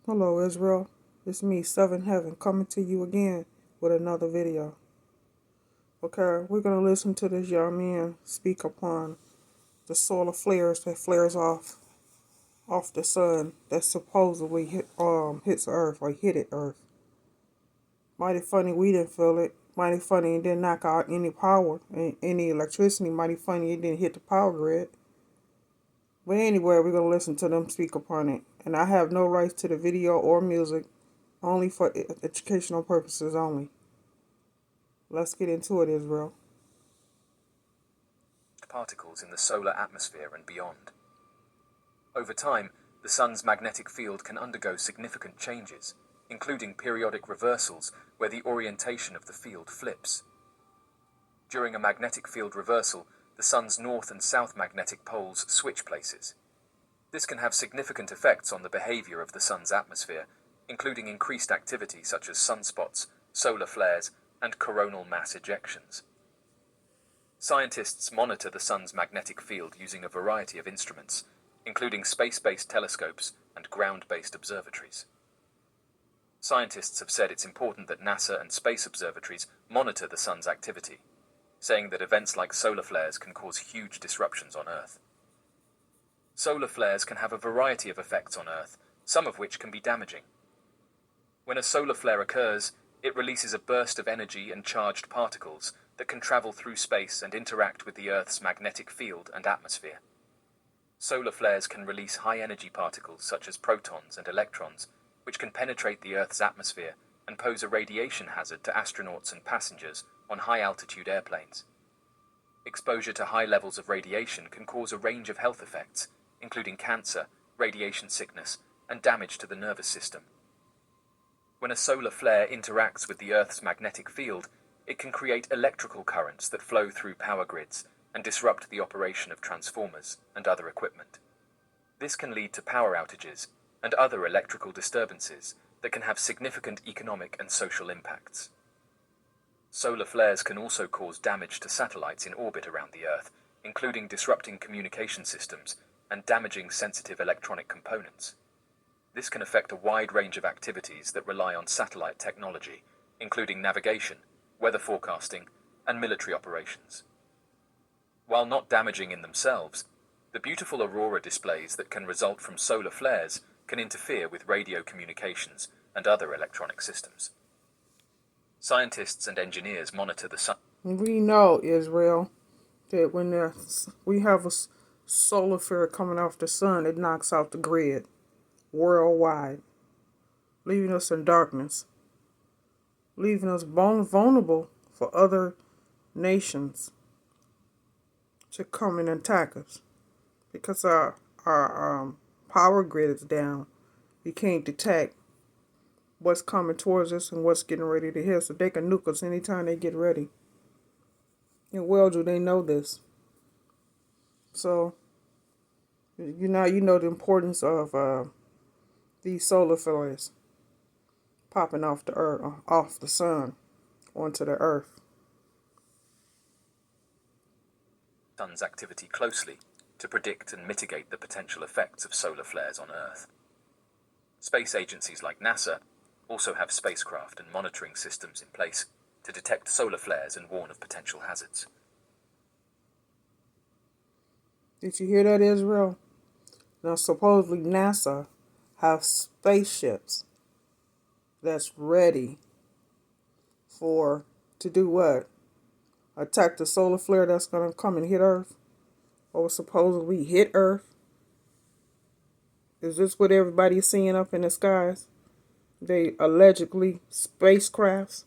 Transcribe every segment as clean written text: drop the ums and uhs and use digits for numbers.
Hello, Israel. It's me, Seven Heaven, coming to you again with another video. Okay, we're going to listen to this young man speak upon the solar flares that flares off the sun that supposedly hits Earth or hit it Earth. Mighty funny we didn't feel it. Mighty funny it didn't knock out any power, any electricity. Mighty funny it didn't hit the power grid. But anyway, we're going to listen to them speak upon it. And I have no rights to the video or music, only for educational purposes only. Let's get into it, Israel. Particles in the solar atmosphere and beyond. Over time, the sun's magnetic field can undergo significant changes, including periodic reversals where the orientation of the field flips. During a magnetic field reversal, the sun's north and south magnetic poles switch places. This can have significant effects on the behavior of the sun's atmosphere, including increased activity such as sunspots, solar flares, and coronal mass ejections. Scientists monitor the sun's magnetic field using a variety of instruments, including space-based telescopes and ground-based observatories. Scientists have said it's important that NASA and space observatories monitor the sun's activity, saying that events like solar flares can cause huge disruptions on Earth. Solar flares can have a variety of effects on Earth, some of which can be damaging. When a solar flare occurs, it releases a burst of energy and charged particles that can travel through space and interact with the Earth's magnetic field and atmosphere. Solar flares can release high-energy particles such as protons and electrons, which can penetrate the Earth's atmosphere and pose a radiation hazard to astronauts and passengers on high-altitude airplanes. Exposure to high levels of radiation can cause a range of health effects, including cancer, radiation sickness, and damage to the nervous system. When a solar flare interacts with the Earth's magnetic field, it can create electrical currents that flow through power grids and disrupt the operation of transformers and other equipment. This can lead to power outages and other electrical disturbances that can have significant economic and social impacts. Solar flares can also cause damage to satellites in orbit around the Earth, including disrupting communication systems and damaging sensitive electronic components. This can affect a wide range of activities that rely on satellite technology, including navigation, weather forecasting, and military operations. While not damaging in themselves, the beautiful aurora displays that can result from solar flares can interfere with radio communications and other electronic systems. Scientists and engineers monitor the sun. We know, Israel, that when we have a solar flare coming off the sun, it knocks out the grid worldwide, leaving us in darkness, leaving us vulnerable for other nations to come and attack us because our power grid is down. We can't detect what's coming towards us and what's getting ready to hit, so they can nuke us anytime they get ready. And well do they know this. So you know the importance of these solar flares popping off the earth, off the sun, onto the earth. Sun's activity closely to predict and mitigate the potential effects of solar flares on Earth. Space agencies like NASA also have spacecraft and monitoring systems in place to detect solar flares and warn of potential hazards. Did you hear that, Israel? Now, supposedly NASA have spaceships that's ready to do what? Attack the solar flare that's going to come and hit Earth? Or supposedly hit Earth? Is this what everybody's seeing up in the skies? They allegedly spacecrafts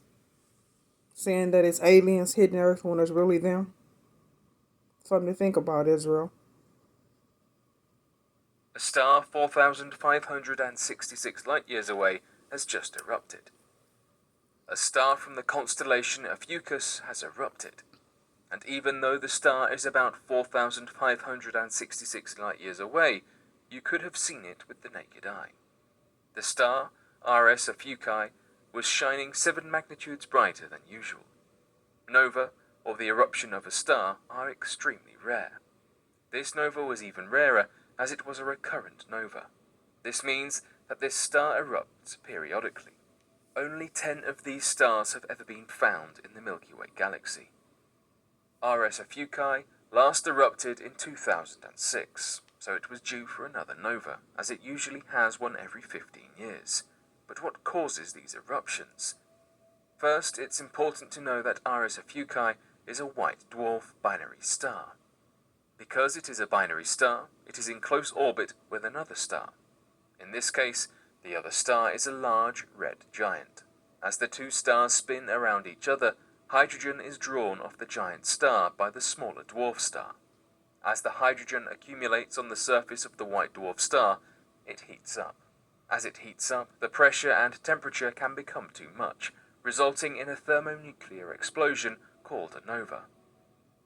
saying that it's aliens hitting Earth when it's really them. Something to think about, Israel. A star 4,566 light-years away has just erupted. A star from the constellation Ophiuchus has erupted, and even though the star is about 4,566 light-years away, you could have seen it with the naked eye. The star, RS Ophiuchi, was shining 7 magnitudes brighter than usual. Nova, or the eruption of a star, are extremely rare. This nova was even rarer as it was a recurrent nova. This means that this star erupts periodically. Only 10 of these stars have ever been found in the Milky Way galaxy. RS Ophiuchi last erupted in 2006, so it was due for another nova, as it usually has one every 15 years. But what causes these eruptions? First, it's important to know that RS Ophiuchi is a white dwarf binary star. Because it is a binary star, it is in close orbit with another star. In this case, the other star is a large red giant. As the two stars spin around each other, hydrogen is drawn off the giant star by the smaller dwarf star. As the hydrogen accumulates on the surface of the white dwarf star, it heats up. As it heats up, the pressure and temperature can become too much, resulting in a thermonuclear explosion called a nova.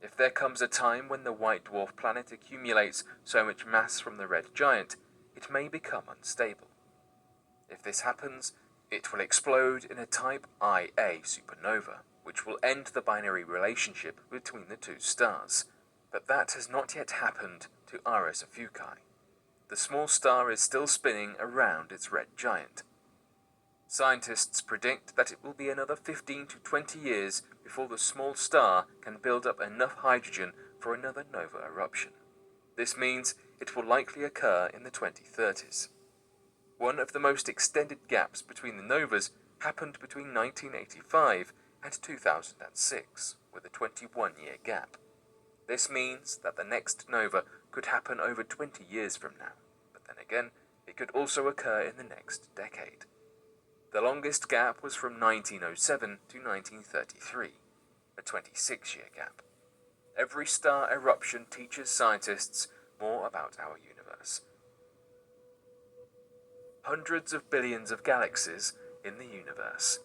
If there comes a time when the white dwarf planet accumulates so much mass from the red giant, it may become unstable. If this happens, it will explode in a type Ia supernova, which will end the binary relationship between the two stars. But that has not yet happened to RS Ophiuchi. The small star is still spinning around its red giant. Scientists predict that it will be another 15 to 20 years before the small star can build up enough hydrogen for another nova eruption. This means it will likely occur in the 2030s. One of the most extended gaps between the novas happened between 1985 and 2006, with a 21-year gap. This means that the next nova could happen over 20 years from now, but then again, it could also occur in the next decade. The longest gap was from 1907 to 1933, a 26-year gap. Every star eruption teaches scientists more about our universe. Hundreds of billions of galaxies in the universe.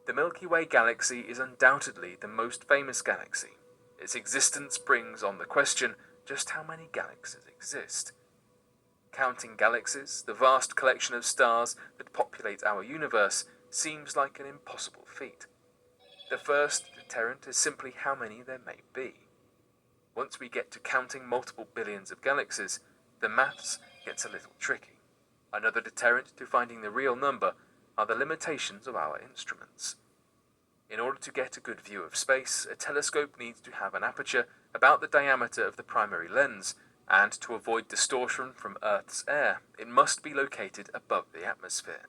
The Milky Way galaxy is undoubtedly the most famous galaxy. Its existence brings on the question just how many galaxies exist. Counting galaxies, the vast collection of stars that populate our universe, seems like an impossible feat. The first deterrent is simply how many there may be. Once we get to counting multiple billions of galaxies, the maths gets a little tricky. Another deterrent to finding the real number are the limitations of our instruments. In order to get a good view of space, a telescope needs to have an aperture about the diameter of the primary lens, and to avoid distortion from Earth's air, it must be located above the atmosphere.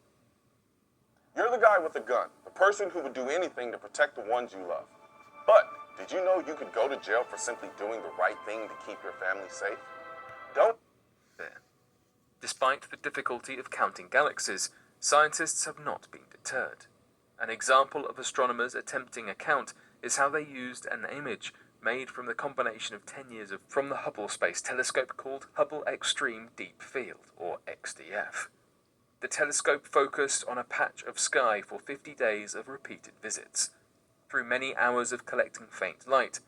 You're the guy with the gun, the person who would do anything to protect the ones you love. But did you know you could go to jail for simply doing the right thing to keep your family safe? Don't. There. Despite the difficulty of counting galaxies, scientists have not been deterred. An example of astronomers attempting a count is how they used an image made from the combination of 10 years from the Hubble Space Telescope called Hubble Extreme Deep Field, or XDF. The telescope focused on a patch of sky for 50 days of repeated visits. Through many hours of collecting faint light,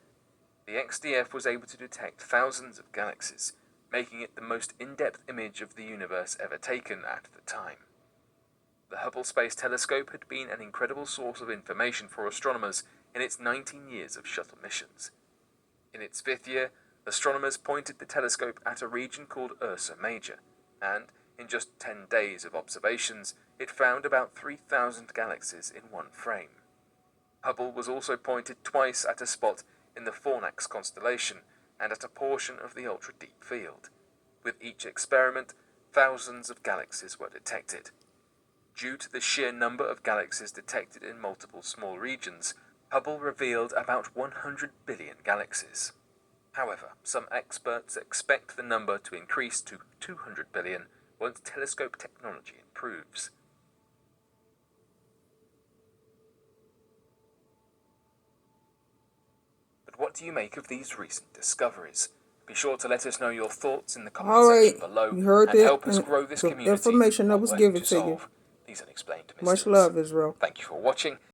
the XDF was able to detect thousands of galaxies, making it the most in-depth image of the universe ever taken at the time. The Hubble Space Telescope had been an incredible source of information for astronomers in its 19 years of shuttle missions. In its 5th year, astronomers pointed the telescope at a region called Ursa Major, and in just 10 days of observations, it found about 3,000 galaxies in one frame. Hubble was also pointed twice at a spot in the Fornax constellation and at a portion of the ultra-deep field. With each experiment, thousands of galaxies were detected. Due to the sheer number of galaxies detected in multiple small regions, Hubble revealed about 100 billion galaxies. However, some experts expect the number to increase to 200 billion once telescope technology improves. But what do you make of these recent discoveries? Be sure to let us know your thoughts in the comment All right, section below you heard and that, help us and grow this the community information that while was working given to to you. solve these unexplained Much mysteries. love, Israel. Thank you for watching.